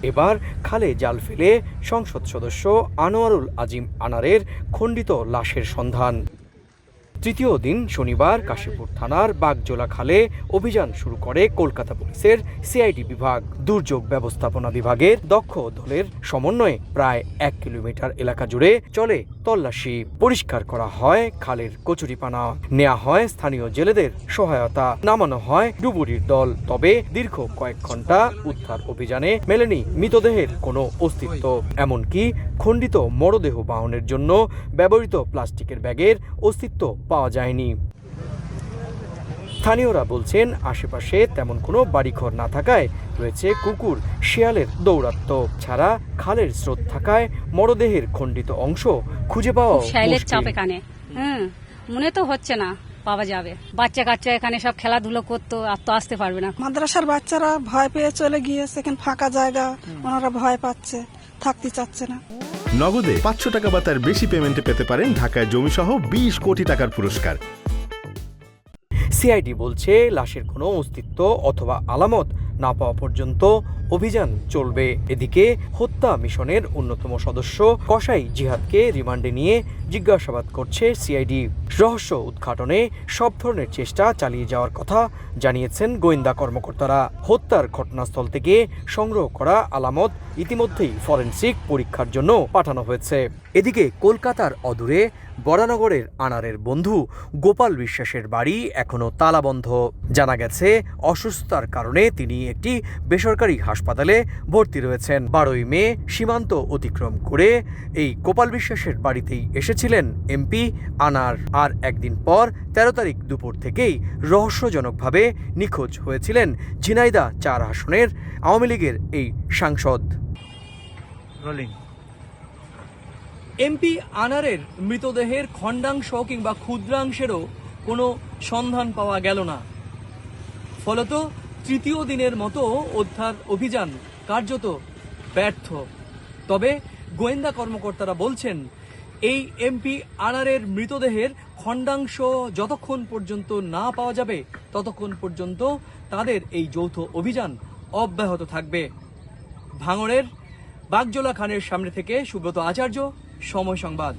এবার খালে জাল ফেলে সংসদ সদস্য আনোয়ারুল আজিম আনারের খণ্ডিত লাশের সন্ধান। তৃতীয় দিন শনিবার কাশীপুর থানার বাগজোলা খালে অভিযান শুরু করে কলকাতা পুলিশের সিআইডি বিভাগ। দুর্যোগ ব্যবস্থাপনা বিভাগের দক্ষ দলের সমন্বয়ে প্রায় 1 কিলোমিটার এলাকা জুড়ে চলে তল্লাশি। পরিষ্কার করা হয় খালের কচুরিপানা, নেওয়া হয় স্থানীয় জেলেদের সহায়তা, নামানো হয় ডুবুরির দল। তবে দীর্ঘ কয়েক ঘন্টা উদ্ধার অভিযানে মেলেনি মৃতদেহের কোনো অস্তিত্ব। এমনকি খণ্ডিত মরদেহ বাহনের জন্য ব্যবহৃত প্লাস্টিকের ব্যাগের অস্তিত্ব পাওয়া যায়নি। স্থানীয়রা বলছেন আশেপাশে তেমন কোনো বাড়িঘর না থাকায় রয়েছে কুকুর শিয়ালের দৌরাত্ম্য ছাড়া খালের স্রোত থাকায় মরদেহের খণ্ডিত অংশ খুঁজে পাওয়া শিয়ালের চাপে কানে মনে তো হচ্ছে না পাওয়া যাবে। বাচ্চা কাচ্চা এখানে সব খেলাধুলো করতো, আর তো আসতে পারবে না। মাদ্রাসার বাচ্চারা ভয় পেয়ে চলে গিয়েছে, এখানে ফাঁকা জায়গা, ওনারা ভয় পাচ্ছে, থাকতে চাচ্ছে না। নগদে 500 টাকা বা তার বেশি পেমেন্টে পেতে পারেন ঢাকায় জমিসহ 20 কোটি টাকার পুরস্কার। সিআইডি বলছে লাশের কোনো অস্তিত্ব অথবা আলামত না পাওয়া পর্যন্ত অভিযান চলবে। এদিকে হত্যা মিশনের অন্যতম সদস্য কসাই জিহাদকে রিমান্ডে নিয়ে জিজ্ঞাসাবাদ করছে সিআইডি। রহস্য উদ্ঘাটনে সব ধরনের চেষ্টা চালিয়ে যাওয়ার কথা জানিয়েছেন গোয়েন্দা কর্মকর্তারা। হত্যার ঘটনাস্থল থেকে সংগ্রহ করা আলামত ইতিমধ্যেই ফরেনসিক পরীক্ষার জন্য পাঠানো হয়েছে। এদিকে কলকাতার অদূরে বরানগরের আনারের বন্ধু গোপাল বিশ্বাসের বাড়ি এখনো তালাবন্ধ। জানা গেছে অসুস্থতার কারণে তিনি একটি বেসরকারি হাসপাতালে ভর্তি রয়েছেন। 12ই মে সীমান্ত অতিক্রম করে এই গোপাল বিশ্বাসের বাড়িতেই এসেছিলেন এমপি আনার। আর একদিন পর 13 তারিখ দুপুর থেকেই রহস্যজনকভাবে নিখোঁজ হয়েছিলেন ঝিনাইদহ 4 আসনের আওয়ামী লীগের এই সাংসদ। এমপি আনারের মৃতদেহের খণ্ডাংশ কিংবা ক্ষুদ্রাংশেরও কোনো সন্ধান পাওয়া গেল না। ফলত তৃতীয় দিনের মতো উদ্ধার অভিযান কার্যত ব্যর্থ। তবে গোয়েন্দা কর্মকর্তারা বলছেন এই এমপি আনারের মৃতদেহের খণ্ডাংশ যতক্ষণ পর্যন্ত না পাওয়া যাবে ততক্ষণ পর্যন্ত তাদের এই যৌথ অভিযান অব্যাহত থাকবে। ভাঙড়ের বাগজোলা খানের সামনে থেকে সুব্রত আচার্য, সময় সংবাদ।